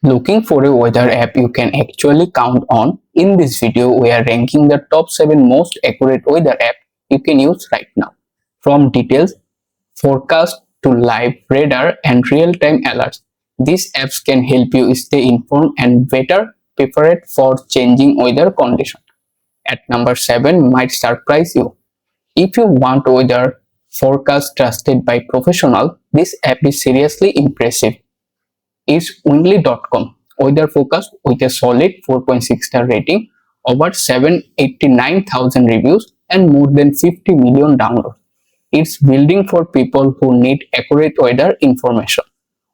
Looking for a weather app you can actually count on? In this video, we are ranking the top 7 most accurate weather app you can use right now. From details, forecast to live radar and real-time alerts, these apps can help you stay informed and better prepared for changing weather conditions. At number 7 might surprise you. If you want weather forecast trusted by professionals, this app is seriously impressive. Is Winly.com, weather forecast with a solid 4.6 star rating, over 789,000 reviews and more than 50 million downloads. It's building for people who need accurate weather information.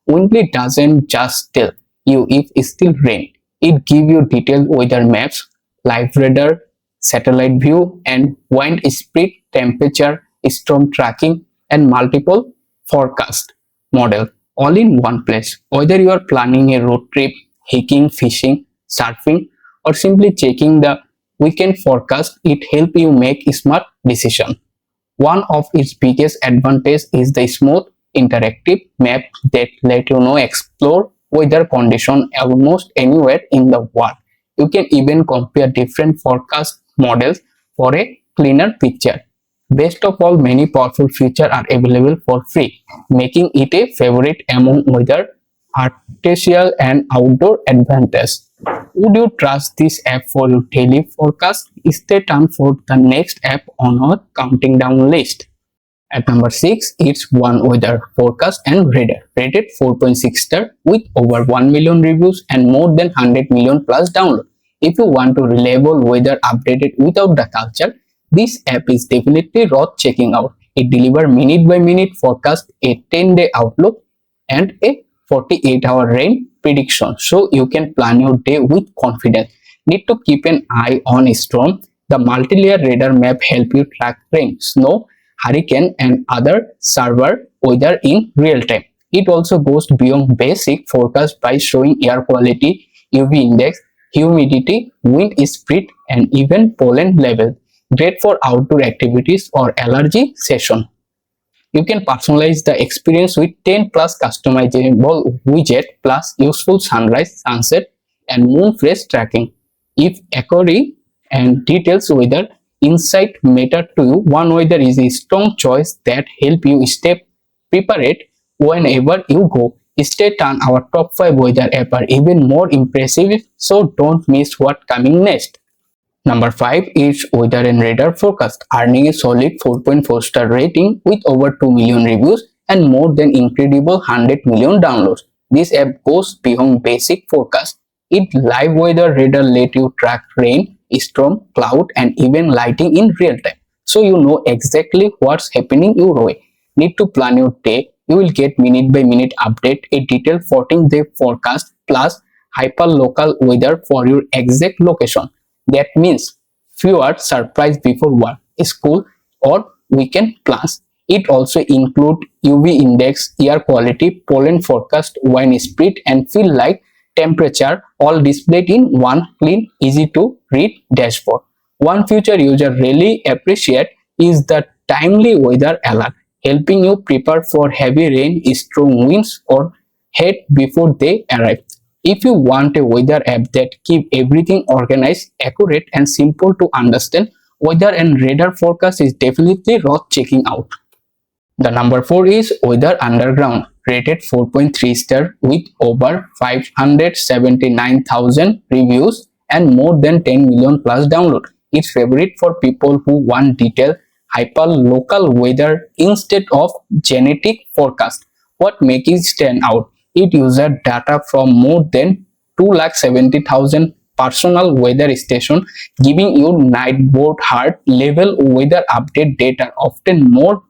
Winly doesn't just tell you if it's still rain. It gives you detailed weather maps, live radar, satellite view and wind speed, temperature, storm tracking and multiple forecast model all in one place. Whether you are planning a road trip, hiking, fishing, surfing or simply checking the weekend forecast, it helps you make a smart decision. One of its biggest advantages is the smooth interactive map that let you know explore weather condition almost anywhere in the world. You can even compare different forecast models for a cleaner picture. Best of all, many powerful features are available for free, making it a favorite among weather artificial and outdoor advantages. Would you trust this app for your daily forecast? Stay tuned for the next app on our counting down list. At number 6, it's One Weather Forecast and Radar, rated 4.6 star with over 1 million reviews and more than 100 million plus downloads. If you want to reliable weather updated without the culture, this app is definitely worth checking out. It delivers minute by minute forecast, a 10-day outlook and a 48-hour rain prediction, so you can plan your day with confidence. Need to keep an eye on a storm? The multi-layer radar map help you track rain, snow, hurricane and other severe weather in real time. It also goes beyond basic forecast by showing air quality, UV index, humidity, wind speed and even pollen level. Great for outdoor activities or allergy session. You can personalize the experience with 10 plus customizable widget plus useful sunrise, sunset and moon phase tracking. If accuracy and details weather insight matter to you, One Weather is a strong choice that help you stay prepared whenever you go. Stay tuned, our top 5 weather app are even more impressive, so don't miss what's coming next. Number 5 is Weather and Radar Forecast, earning a solid 4.4 star rating with over 2 million reviews and more than incredible 100 million downloads. This app goes beyond basic forecast. It live weather radar let you track rain, storm, cloud and even lighting in real time, so you know exactly what's happening your way. Need to plan your day? You will get minute by minute update, a detailed 14-day forecast plus hyper local weather for your exact location. That means fewer surprise before work, school or weekend plans. It also includes UV index, air quality, pollen forecast, wind speed and feel like temperature, all displayed in one clean, easy to read dashboard. One feature user really appreciate is the timely weather alert, helping you prepare for heavy rain, strong winds or heat before they arrive. If you want a weather app that keep everything organized, accurate and simple to understand, Weather and Radar Forecast is definitely worth checking out. The number 4 is Weather Underground, rated 4.3 star with over 579,000 reviews and more than 10 million plus downloads. It's favorite for people who want detailed, hyper local weather instead of genetic forecast. What makes it stand out? It uses data from more than 270,000 personal weather stations, giving you night board heart level weather update data, often more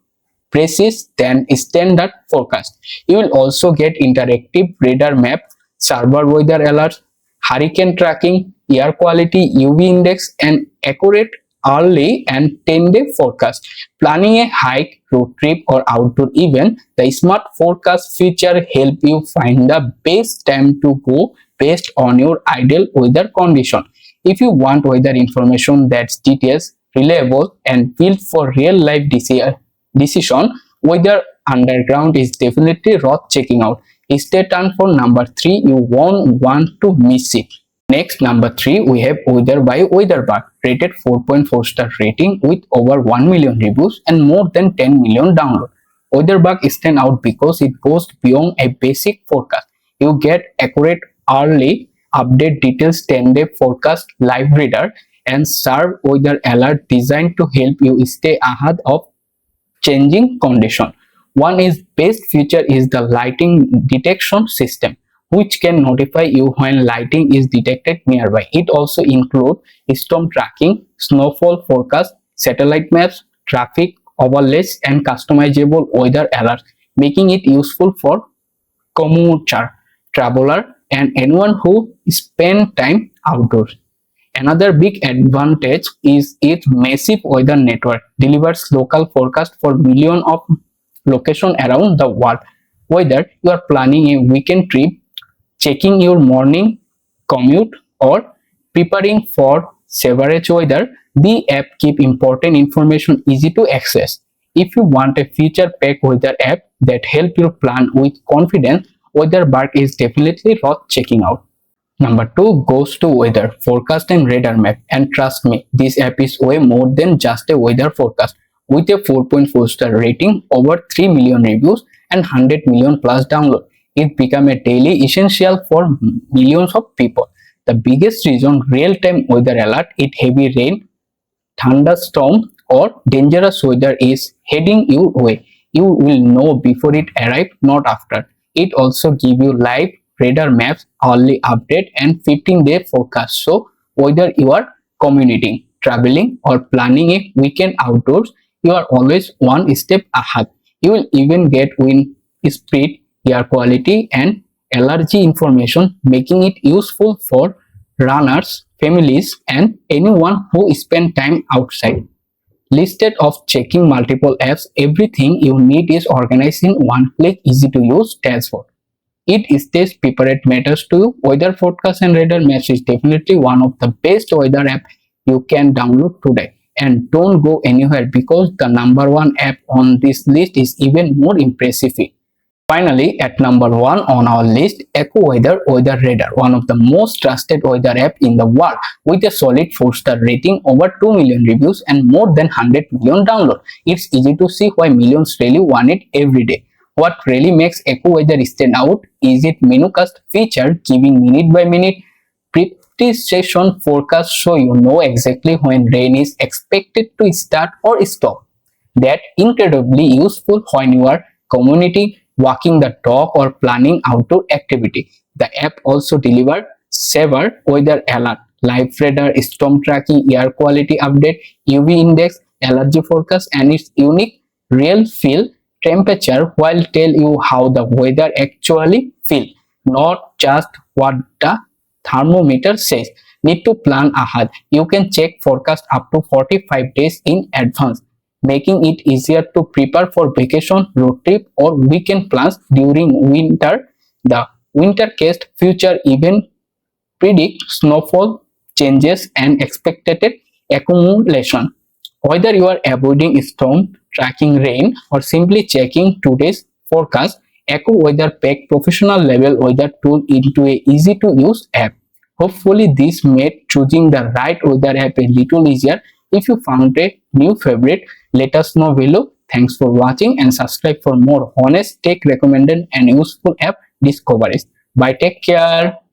precise than standard forecast. You will also get interactive radar map, server weather alerts, hurricane tracking, air quality, UV index and accurate early and 10-day forecast. Planning a hike, road trip or outdoor event, the smart forecast feature help you find the best time to go based on your ideal weather condition. If you want weather information that's details, reliable and built for real life decision, Weather Underground is definitely worth checking out. Stay tuned for number 3. You won't want to miss it. Next, number 3, we have Weather by WeatherBug, rated 4.4 star rating with over 1 million reviews and more than 10 million downloads. WeatherBug stands out because it goes beyond a basic forecast. You get accurate early update details, 10-day forecast, live reader, and sharp weather alert designed to help you stay ahead of changing condition. One is best feature is the lighting detection system, which can notify you when lighting is detected nearby. It also includes storm tracking, snowfall forecast, satellite maps, traffic overlays, and customizable weather alerts, making it useful for commuter, traveler, and anyone who spend time outdoors. Another big advantage is its massive weather network delivers local forecast for millions of locations around the world. Whether you are planning a weekend trip, checking your morning commute, or preparing for severe weather, the app keep important information easy to access. If you want a feature-packed weather app that help you plan with confidence, WeatherBug is definitely worth checking out. Number 2 goes to weather forecast and radar map, and trust me, this app is way more than just a weather forecast. With a 4.4 star rating, over 3 million reviews, and 100 million plus downloads, it became a daily essential for millions of people. The biggest reason real-time weather alert it heavy rain, thunderstorm, or dangerous weather is heading your way. You will know before it arrives, not after. It also gives you live radar maps, early update, and 15-day forecast. So whether you are commuting, traveling, or planning a weekend outdoors, you are always one step ahead. You will even get wind speed, air quality, and allergy information, making it useful for runners, families, and anyone who spend time outside. Instead of checking multiple apps, everything you need is organized in one click, easy to use dashboard. It stays prepared matters to you. Weather forecast and radar maps is definitely one of the best weather app you can download today. And don't go anywhere because the number 1 app on this list is even more impressive. Finally, at number 1 on our list, AccuWeather Weather Radar, one of the most trusted weather app in the world with a solid 4-star rating, over 2 million reviews, and more than 100 million downloads. It's easy to see why millions really want it every day. What really makes AccuWeather stand out is its menücast feature, giving minute by minute precision forecast so you know exactly when rain is expected to start or stop. That's incredibly useful when you are commuting, walking the dog, or planning outdoor activity. The app also delivers severe weather alert, live radar, storm tracking, air quality update, UV index, allergy forecast, and its unique real feel temperature while tell you how the weather actually feel, not just what the thermometer says. Need to plan ahead. You can check forecast up to 45 days in advance, making it easier to prepare for vacation, road trip, or weekend plans during winter. The wintercast feature even predict snowfall changes and expected accumulation. Whether you are avoiding storm, tracking rain, or simply checking today's forecast, AccuWeather packed professional level weather tool into a easy to use app. Hopefully this made choosing the right weather app a little easier. If you found a new favorite, let us know below. Thanks for watching and subscribe for more honest, tech recommended and useful app discoveries. Bye, take care.